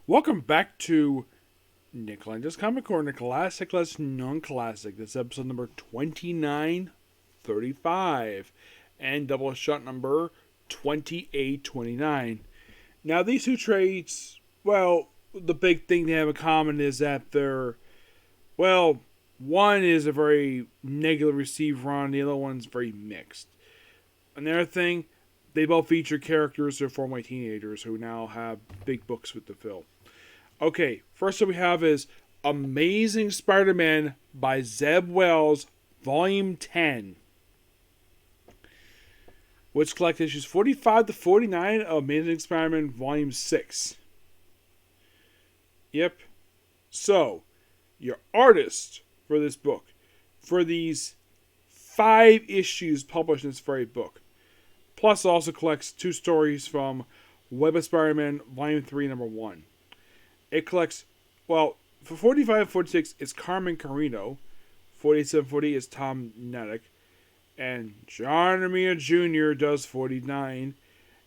Welcome back to Nick Lenz's Comic Corner, Classic Less Non-Classic. This is episode number 2935 and Doubleshot number 2829. Now, these two trades, well, the big thing they have in common is that they're, well, one is a very negative received run, the other one's very mixed. Another thing, they both feature characters who are formerly teenagers who now have big books with the fill. Okay, first what we have is Amazing Spider-Man by Zeb Wells, Volume 10, which collects issues 45 to 49 of Amazing Spider-Man Volume 6. Yep. So, your artist for this book, for these 5 issues published in this very book, plus also collects 2 stories from Web of Spider-Man Volume 3, Number 1. It collects, well, for 45 and 46, it's Carmen Carino. 47 40 is Tom Nedick. And John Romita Jr. does 49.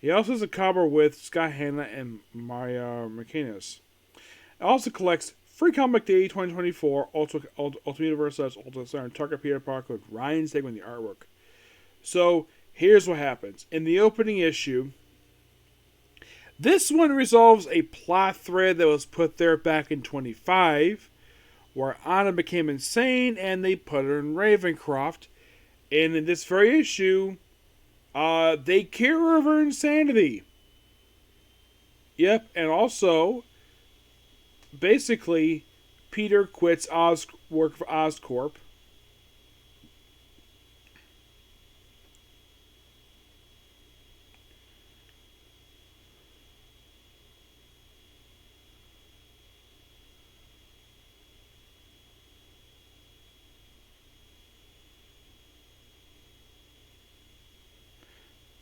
He also has a cover with Scott Hanna and Maria McInnes. It also collects Free Comic Day 2024, Ultimate Universe Ultimate Star, and Target Peter Parker with Ryan Stegman the artwork. So, here's what happens. In the opening issue, this one resolves a plot thread that was put there back in 25, where Anna became insane and they put her in Ravencroft. And in this very issue, they cure her of her insanity. Yep, and also, basically, Peter quits work for Oscorp.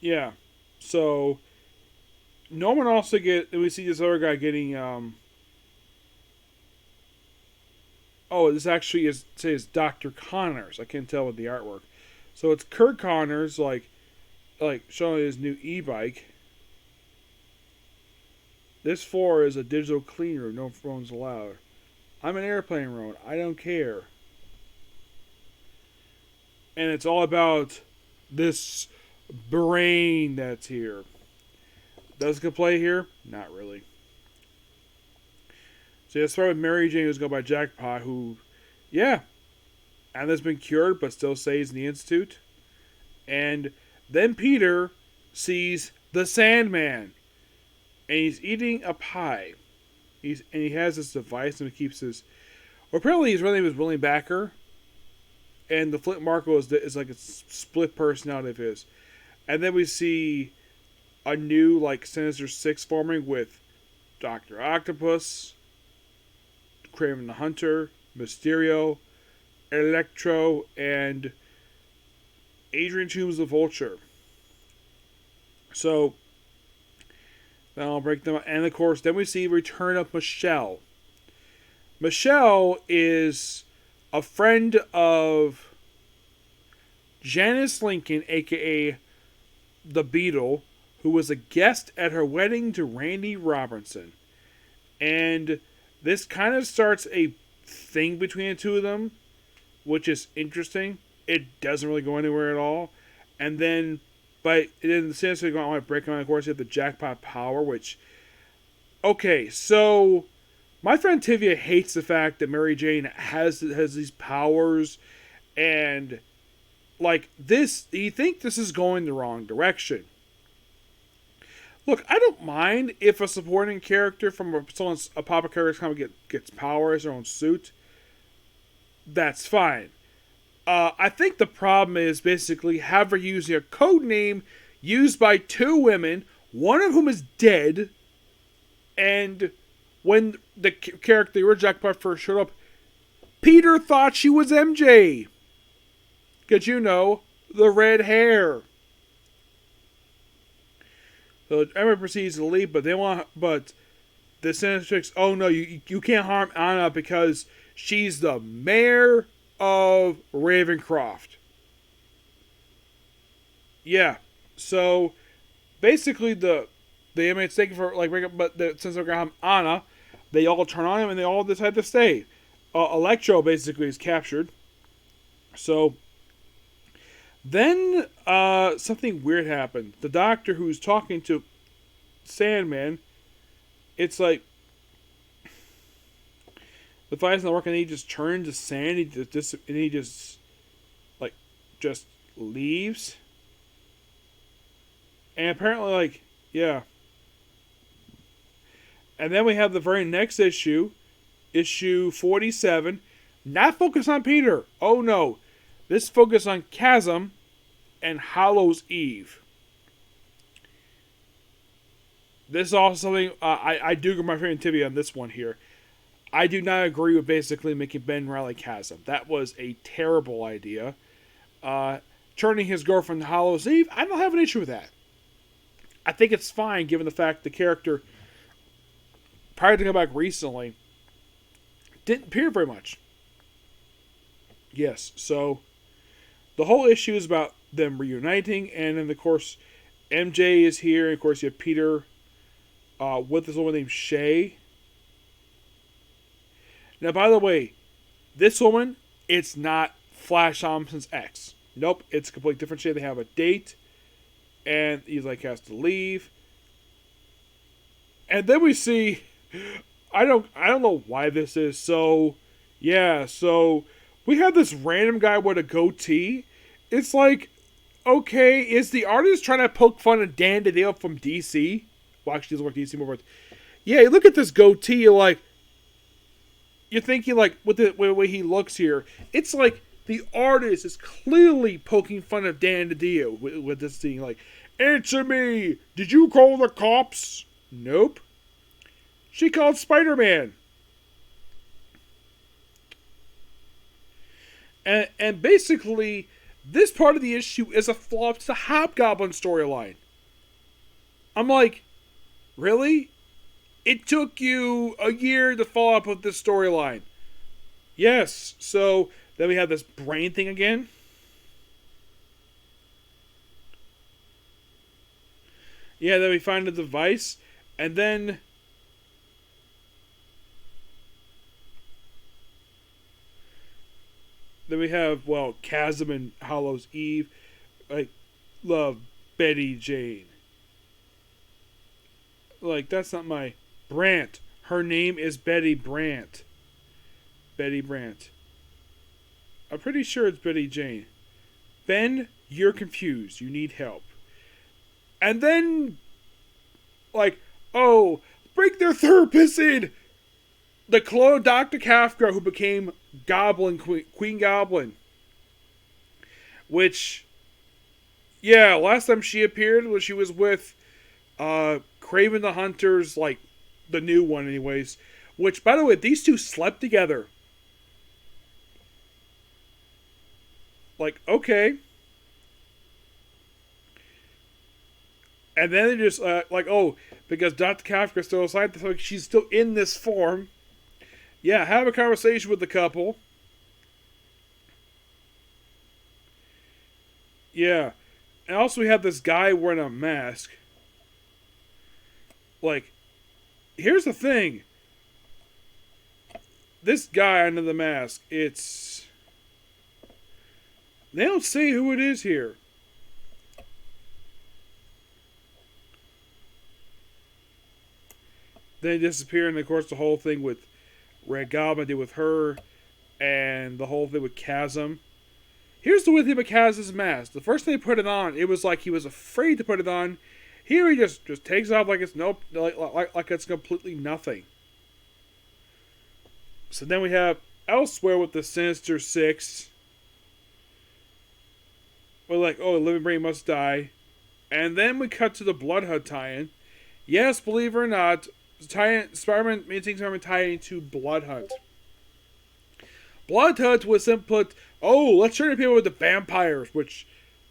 Yeah, so Norman also we see this other guy getting this actually is Dr. Connors. I can't tell with the artwork. So it's Kurt Connors like showing his new e-bike. This floor is a digital clean room, no phones allowed. I'm an airplane road, I don't care. And it's all about this brain that's here. Does it play here? Not really. So let's start with Mary Jane, who's going by Jackpot, who, yeah, Anna's been cured, but still stays in the Institute. And then Peter sees the Sandman, and he's eating a pie. He has this device, and he keeps his. Well, apparently his real name is William Backer, and the Flint Marco is like a split personality of his. And then we see a new, Sinister Six forming with Dr. Octopus, Kraven the Hunter, Mysterio, Electro, and Adrian Toomes the Vulture. So, then I'll break them up. And of course, then we see return of Michelle. Michelle is a friend of Janice Lincoln, a.k.a. the Beetle, who was a guest at her wedding to Randy Robinson. And this kind of starts a thing between the two of them, which is interesting. It doesn't really go anywhere at all. And then, the Sinister going, I want to break on, of course, you have the Jackpot Power, which, okay, so my friend Tivia hates the fact that Mary Jane has these powers, and this, you think this is going the wrong direction. Look, I don't mind if a supporting character from a popular character comic gets powers, their own suit. That's fine. I think the problem is basically have her using a code name used by 2 women, one of whom is dead, and when the character, the original Jackpot, first showed up, Peter thought she was MJ. Because, the red hair. So Emma proceeds to leave, but the Sinistrix, oh no, you can't harm Anna because she's the mayor of Ravencroft. Yeah, so basically the inmates taking for but since they're gonna have Anna, They all turn on him and they all decide to stay. Electro basically is captured. So then something weird happened. The doctor who's talking to Sandman, it's like the device not working. And he just turns to sand. He just like just leaves. And apparently, like, yeah. And then we have the very next issue, issue 47, not focused on Peter. Oh no, this focus on Chasm and Hollow's Eve. This is also something I do get my friend Tibby on this one here. I do not agree with basically making Ben Reilly Chasm. That was a terrible idea. Turning his girlfriend to Hollow's Eve, I don't have an issue with that. I think it's fine given the fact the character, prior to coming back recently, didn't appear very much. Yes, so the whole issue is about them reuniting, and then of course MJ is here, and of course you have Peter with this woman named Shay. Now, by the way, this woman, it's not Flash Thompson's ex. Nope, it's a completely different Shay. They have a date, and he's like has to leave. And then we see, I don't know why this is. So, yeah, so we have this random guy with a goatee. It's like, okay, is the artist trying to poke fun at Dan DiDio from DC? Well, actually, he doesn't work DC more. But yeah, look at this goatee. You're thinking, like, with the way he looks here, it's like the artist is clearly poking fun of Dan DiDio with this thing. Like, answer me! Did you call the cops? Nope. She called Spider-Man. And basically, this part of the issue is a follow-up to the Hobgoblin storyline. I'm like, really? It took you a year to follow up with this storyline. Yes, so then we have this brain thing again. Yeah, then we find a device, and then we have, well, Chasm and Hollow's Eve. Like, love Betty Jane. Like, that's not my Brandt. Her name is Betty Brandt. Betty Brandt. I'm pretty sure it's Betty Jane. Ben, you're confused. You need help. And then, like, oh, bring their therapist in. The clone Dr. Kafka, who became Goblin Queen Goblin. Which, yeah, last time she appeared was she was with Kraven the Hunter's, like, the new one anyways. Which, by the way, these two slept together. Like, okay. And then they just, like, oh, because Dr. Kafka's still aside, so she's still in this form. Yeah, have a conversation with the couple. Yeah. And also we have this guy wearing a mask. Like, here's the thing. This guy under the mask, it's... They don't say who it is here. Then they disappear, and of course the whole thing with Red Goblin did with her, and the whole thing with Chasm. Here's the weird thing about Chasm's mask. The first time he put it on, it was like he was afraid to put it on. Here he just takes it off like it's nope, like it's completely nothing. So then we have elsewhere with the Sinister Six. We're like, oh, Living Brain must die. And then we cut to the Bloodhound tie-in. Yes, believe it or not, Spider-Man maintains Spider-Man tie-in to Bloodhunt. Bloodhunt was simply put, oh, let's turn people with the vampires, which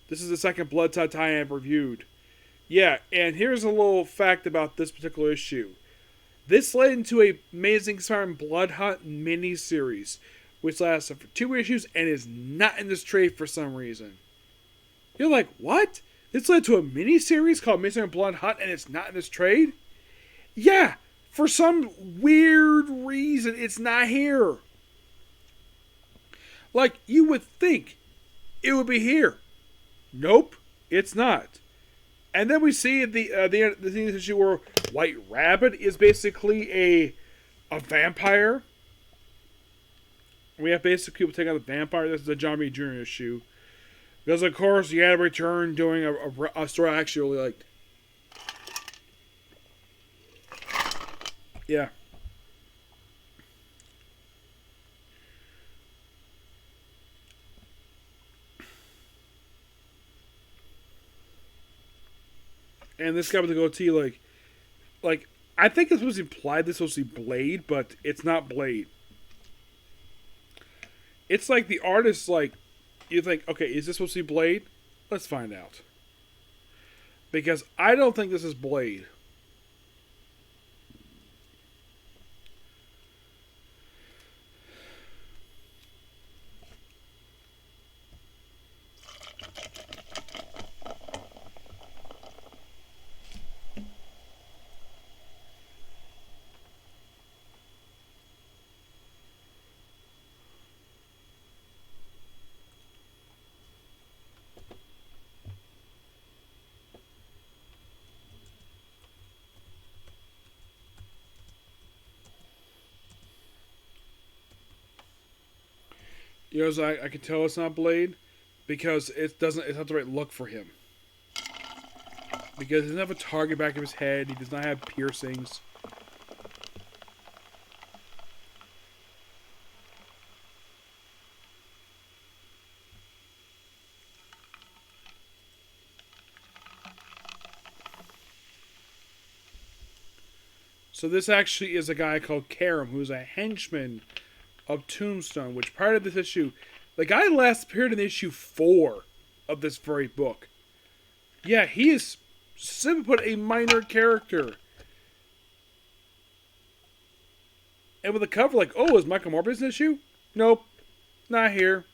this is the second Bloodhunt tie-in I've reviewed. Yeah, and here's a little fact about this particular issue. This led into a Amazing Spider-Man Bloodhunt miniseries, which lasted for 2 issues and is not in this trade for some reason. You're like, what? This led to a miniseries called Amazing Spider-Man Bloodhunt and it's not in this trade? Yeah, For some weird reason, it's not here. Like, you would think it would be here. Nope, it's not. And then we see the thing issue where White Rabbit is basically a vampire. We have basically people taking out the vampire. This is a John B. Jr. issue. Because, of course, you had to return doing a story I actually really liked. Yeah. And this guy with the goatee, like I think it's supposed to imply this was supposed to be Blade, but it's not Blade. It's like the artist, like, you think, okay, is this supposed to be Blade? Let's find out. Because I don't think this is Blade. You know, so I can tell it's not Blade because it doesn't. It's not the right look for him. Because he doesn't have a target back of his head. He does not have piercings. So this actually is a guy called Karam, who's a henchman of Tombstone, which prior to this issue, the guy last appeared in issue 4 of this very book. Yeah, he is simply put a minor character. And with a cover like, oh, is Michael Morbius an issue? Nope, not here.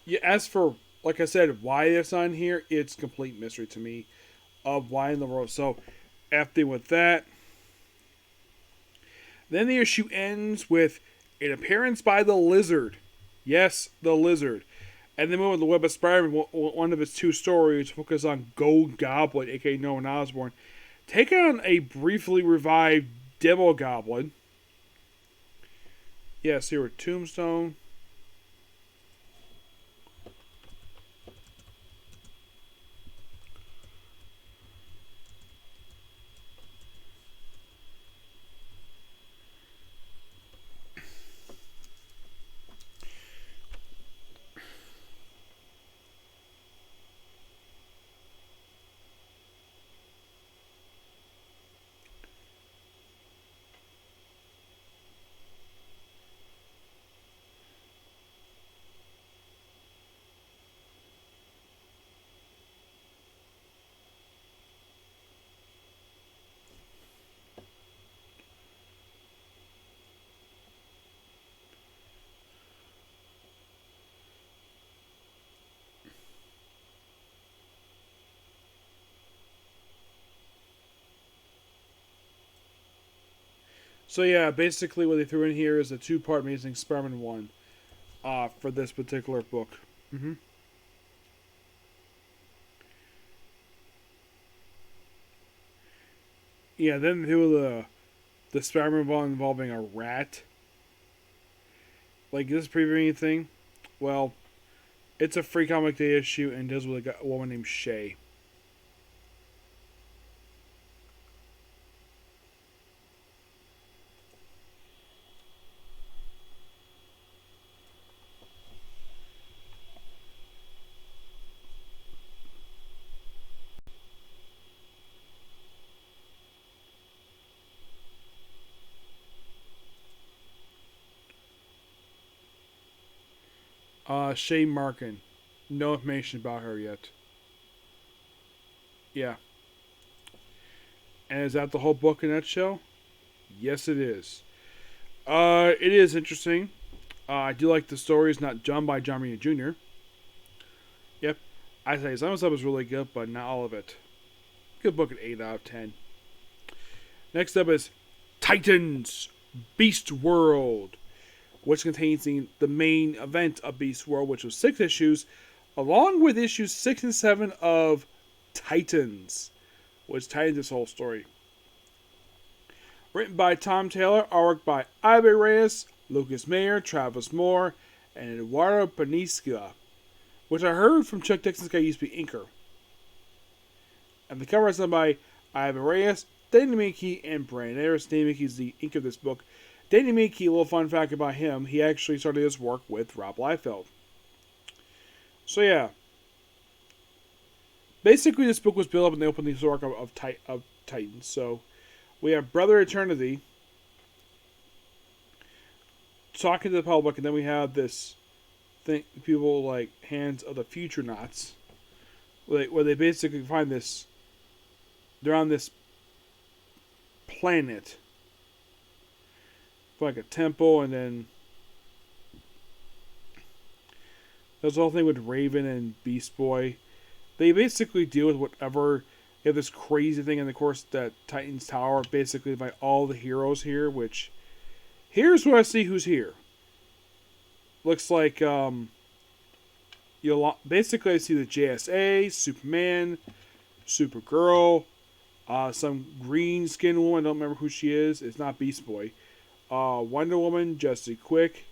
Yeah, as for, like I said, why it's on here, it's complete mystery to me of why in the world. So, after with that, then the issue ends with an appearance by the Lizard. Yes, the Lizard. And then moving the Web of Spider-Man, one of his 2 stories focus on Gold Goblin, aka Norman Osborn, taking on a briefly revived Demo Goblin. Yes, here with Tombstone. So yeah, basically what they threw in here is a 2-part Amazing Spider-Man 1 for this particular book. Mm-hmm. Yeah, then they do the Spider-Man one involving a rat. Like, this previewing thing, well, it's a Free Comic Day issue and deals with a woman named Shay. Shay Markin. No information about her yet. Yeah. And is that the whole book in a nutshell? Yes, it is. It is interesting. I do like the stories not done by John Romita Jr. Yep. I say some of the stuff is really good, but not all of it. Good book at 8 out of 10. Next up is Titans Beast World, which contains the main event of Beast World, which was 6 issues, along with issues 6 and 7 of Titans, which ties this whole story. Written by Tom Taylor, artwork by Ivy Reyes, Lucas Mayer, Travis Moore, and Eduardo Panisca, which I heard from Chuck Dixon's guy used to be inker. And the cover is done by Ivy Reyes, Danny Mickey, and Brandon Ayers. Danny Mickey is the inker of this book. Danny Mickey, a little fun fact about him, he actually started his work with Rob Liefeld. So yeah. Basically, this book was built up in the opening arc of Titans. So we have Brother Eternity talking to the public, and then we have this thing, people like Hands of the Future Knots, where they basically find this. They're on this planet, like a temple, and then there's the whole thing with Raven and Beast Boy. They basically deal with whatever. They have this crazy thing in the course that Titan's Tower, basically by all the heroes here, which here's where I see who's here. Looks like basically I see the JSA, Superman, Supergirl, some green skinned woman, I don't remember who she is. It's not Beast Boy. Wonder Woman, Jesse Quick,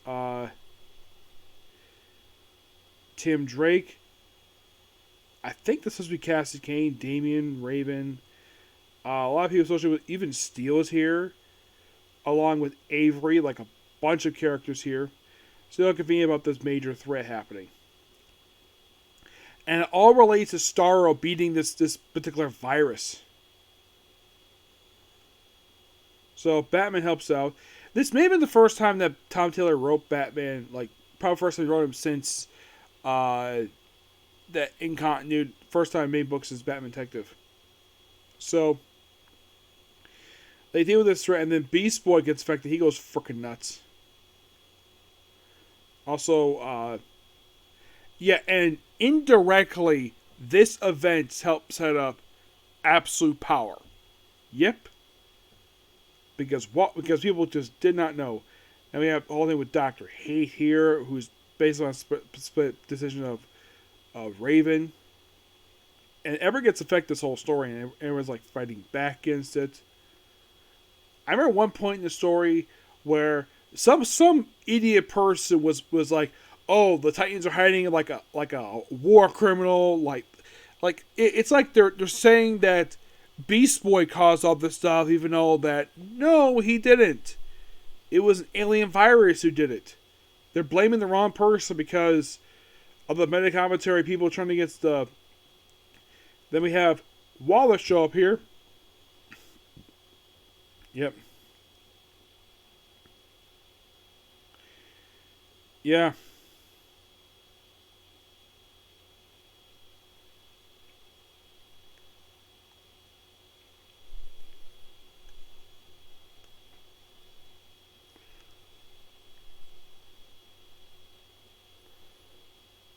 Tim Drake. I think this is supposed to be Cassie Kane, Damian, Raven. A lot of people associated with, even Steel is here, along with Avery, like a bunch of characters here. So they're convenient about this major threat happening. And it all relates to Starro beating this particular virus. So Batman helps out. This may have been the first time that Tom Taylor wrote Batman, like probably first time he wrote him since that in continuity, first time made books as Batman Detective. So they deal with this threat, and then Beast Boy gets affected. He goes freaking nuts. Also, and indirectly, this event helped set up Absolute Power. Yep. Because people just did not know. And we have the whole thing with Dr. Hate here, who's based on a split decision of Raven. And Ever gets affected this whole story, and everyone's like fighting back against it. I remember one point in the story where some idiot person was like, "Oh, the Titans are hiding like a war criminal." It's like they're saying that Beast Boy caused all this stuff, even though that no, he didn't. It was an alien virus who did it. They're blaming the wrong person because of the meta commentary people trying against the. Then we have Wallace show up here. Yep. Yeah.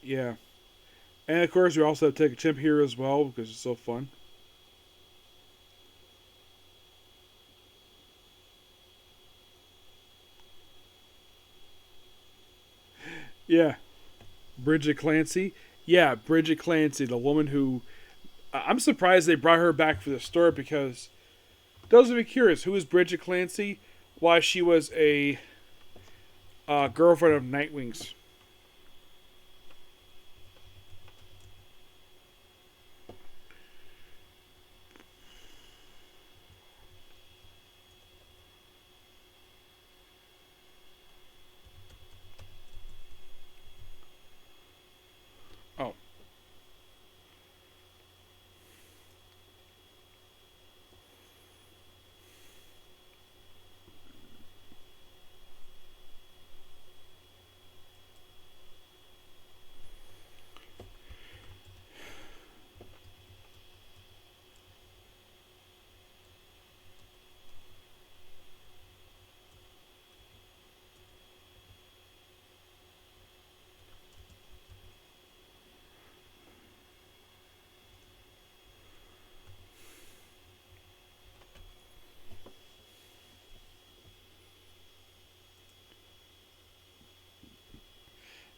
Yeah. And of course, we also have Take a Chimp here as well because it's so fun. Yeah. Bridget Clancy. Yeah, Bridget Clancy, the woman who. I'm surprised they brought her back for the story because. Those of you curious, who is Bridget Clancy? Why, she was a girlfriend of Nightwing's. Oh.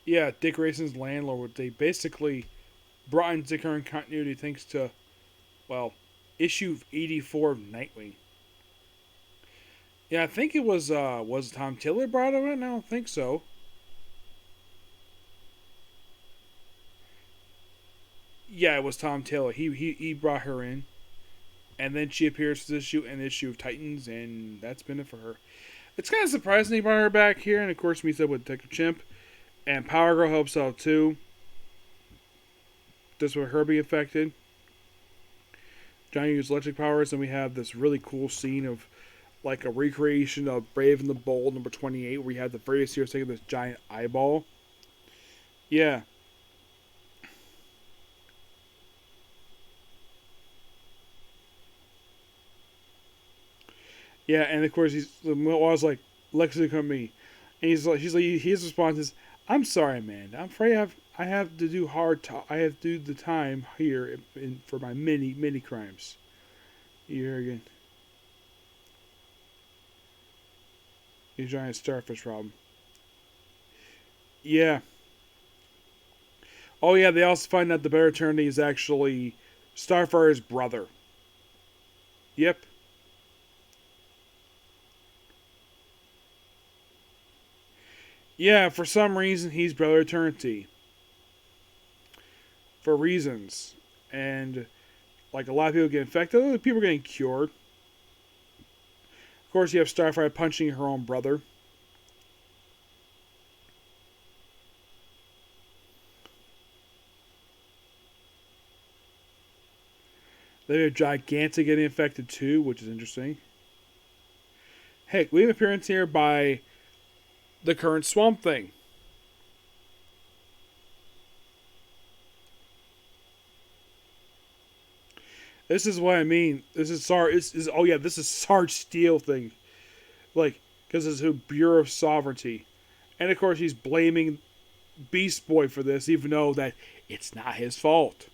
Yeah, Dick Grayson's landlord. They basically brought into current continuity thanks to, well, issue 84 of Nightwing. Yeah, I think it was Tom Taylor brought him in? I don't think so. Yeah, it was Tom Taylor. He brought her in. And then she appears for this issue and the issue of Titans, and that's been it for her. It's kind of surprising he brought her back here, and of course meets up with Detective Chimp. And Power Girl helps out too. That's where her be affected. Johnny uses electric powers, and we have this really cool scene of like a recreation of Brave and the Bold number 28, where we have the various heroes taking this giant eyeball. Yeah. Yeah, and of course he's was like, Lexi come me. And she's like his response is, I'm sorry, Amanda. I'm afraid I have to do I have to do the time here for my many crimes. You hear again. You giant starfish problem. Yeah. Oh yeah, they also find out the Bear Eternity is actually Starfire's brother. Yep. Yeah, for some reason he's Brother Eternity. For reasons. And like a lot of people get infected, other people are getting cured. Of course you have Starfire punching her own brother. They have Gigantic getting infected too, which is interesting. Heck, we have an appearance here by the current Swamp Thing. This is what I mean. This is oh yeah, this is Sarge Steel thing, like because it's a Bureau of Sovereignty, and of course he's blaming Beast Boy for this, even though that it's not his fault.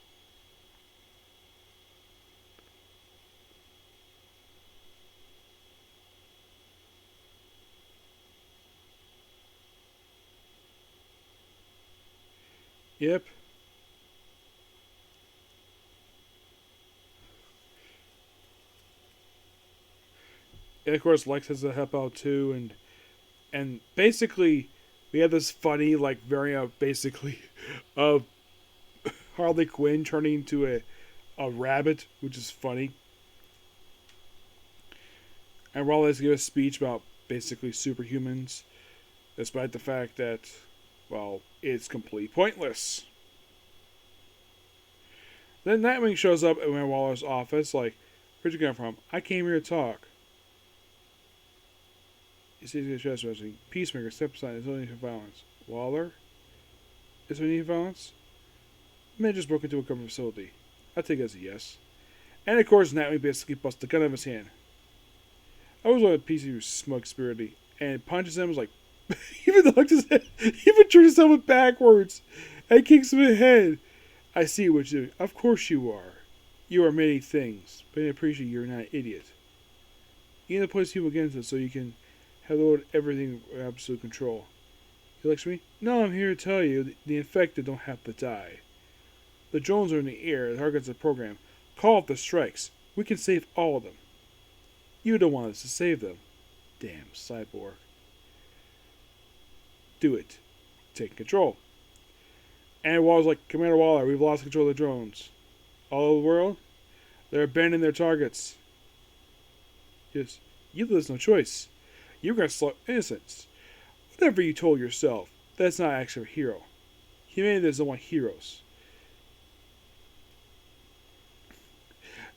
Yep. And of course Lex has to help out too, and basically we have this funny like variant basically of Harley Quinn turning into a rabbit, which is funny. And Wallace gives a speech about basically superhumans, despite the fact that, well, it's completely pointless. Then Nightwing shows up in Waller's office, like, where'd you come from? I came here to talk. He sees the chest wrestling. Peacemaker, step aside, there's no need for violence. Waller? Is there any violence? The man just broke into a government facility. I take it as a yes. And of course, Nightwing basically busts the gun out of his hand. I was on a piece of smug spirity, and punches him was like, even though his head, even turns his helmet backwards, and kicks him in the head. I see what you're doing. Of course you are. You are many things, but I appreciate you're not an idiot. You need to place people against us so you can have everything under absolute control. You lecture me? No, I'm here to tell you the infected don't have to die. The drones are in the air. The target's a program. Call off the strikes. We can save all of them. You don't want us to save them. Damn, Cyborg. Do it. Take control. And Waller's like, Commander Waller, we've lost control of the drones. All over the world, they're abandoning their targets. Yes, you have no choice. You're going to slaughter innocents. Whatever you told yourself, that's not actually a hero. Humanity doesn't want heroes.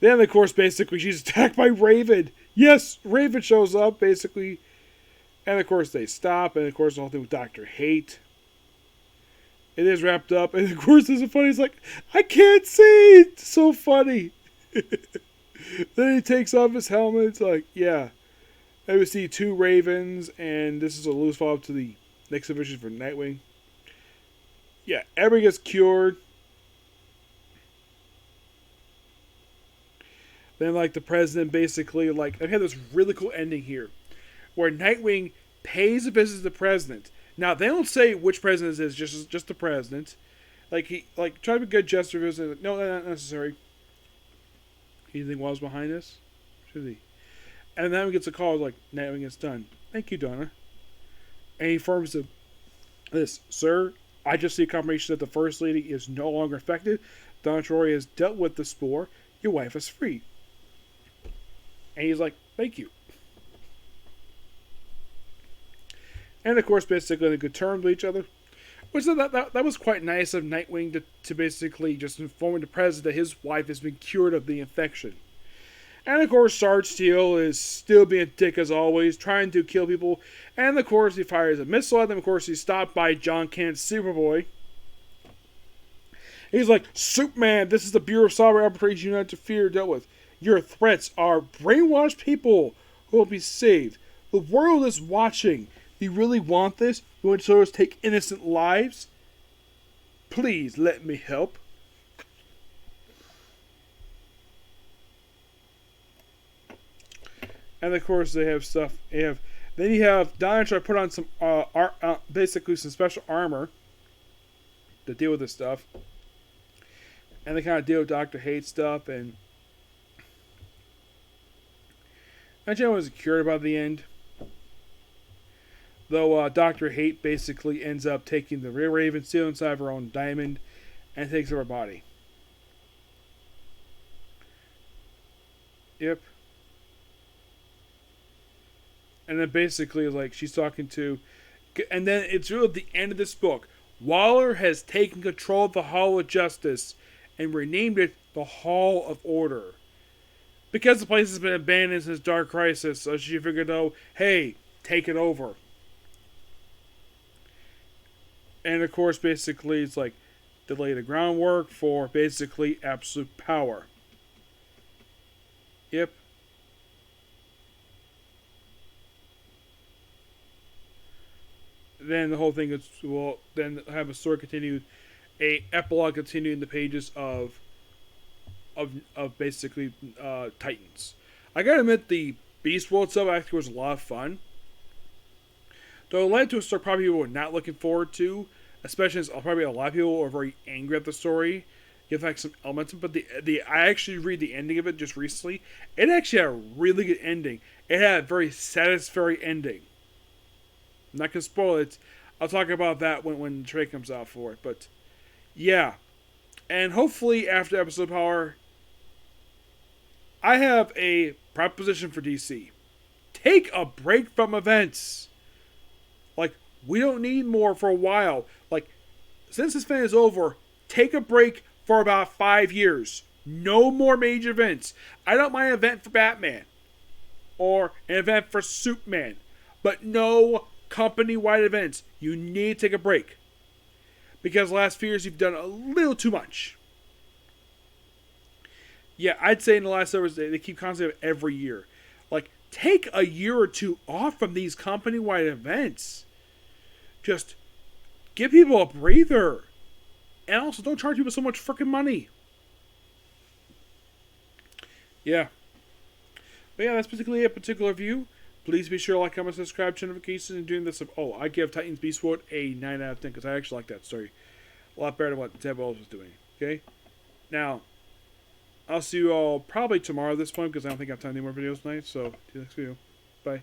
Then, of course, basically, she's attacked by Raven. Yes, Raven shows up, basically. And, of course, they stop. And, of course, the whole thing with Dr. Hate. It is wrapped up. And, of course, there's a funny, it's like, I can't see. It's so funny. Then he takes off his helmet. It's like, yeah. And we see two Ravens. And this is a loose follow-up to the next division for Nightwing. Yeah, everybody gets cured. Then, like, the president basically, like, I had this really cool ending here where Nightwing pays a visit to the president, Now they don't say which president it is, just the president. Like he try to be good gesture. Like, no, not necessary. You think was behind this? Should he? And then he gets a call like, "Now it's done. Thank you, Donna." And he informs him, "This, sir, I just see confirmation that the first lady is no longer affected. Donna Troy has dealt with the spore. Your wife is free." And he's like, "Thank you." And of course, basically, they could turn to each other. Which that was quite nice of Nightwing to basically just inform the president that his wife has been cured of the infection. And of course, Sarge Steel is still being a dick as always, trying to kill people. And of course, he fires a missile at them. Of course, he's stopped by John Kent's Superboy. He's like, "Superman, this is the Bureau of Cyber Arbitration you have to fear dealt with. Your threats are brainwashed people who will be saved. The world is watching. Do you really want this? You want to take innocent lives? Please let me help." And of course, they have stuff. Then you have Donna try to put on some basically some special armor to deal with this stuff. And they kind of deal with Dr. Hate stuff, and actually I wasn't cured about the end. Though Dr. Hate basically ends up taking the real Raven, stealing inside of her own diamond, and takes over her body. Yep. And then basically, like, she's talking to... And then it's really at the end of this book. Waller has taken control of the Hall of Justice and renamed it the Hall of Order. Because the place has been abandoned since Dark Crisis, so she figured, oh, hey, take it over. And of course, basically, it's like to lay the groundwork for basically absolute power. Yep. Then the whole thing is, well, then have a story continue, a epilogue continuing the pages of basically Titans. I gotta admit, the Beast World stuff actually was a lot of fun. Though it led to a story probably people were not looking forward to, especially as probably a lot of people are very angry at the story. You have like some elements, but I actually read the ending of it just recently. It actually had a really good ending. It had a very satisfying ending. I'm not gonna spoil it. I'll talk about that when the trade comes out for it. But yeah, and hopefully after Episode Power, I have a proposition for DC. Take a break from events. Like, we don't need more for a while. Like, since this event is over, take a break for about 5 years. No more major events. I don't mind an event for Batman. Or an event for Superman. But no company-wide events. You need to take a break. Because the last few years you've done a little too much. Yeah, I'd say in the last hours they keep constantly every year. Like, take a year or two off from these company-wide events. Just give people a breather. And also, don't charge people so much freaking money. Yeah. But yeah, that's basically a particular view. Please be sure to like, comment, subscribe, turn notifications, and doing this. Oh, I give Titans Beast World a 9 out of 10 because I actually like that story a lot better than what Deb Wells was doing. Okay? Now, I'll see you all probably tomorrow at this point because I don't think I have time to do more videos tonight. So, see you next video. Bye.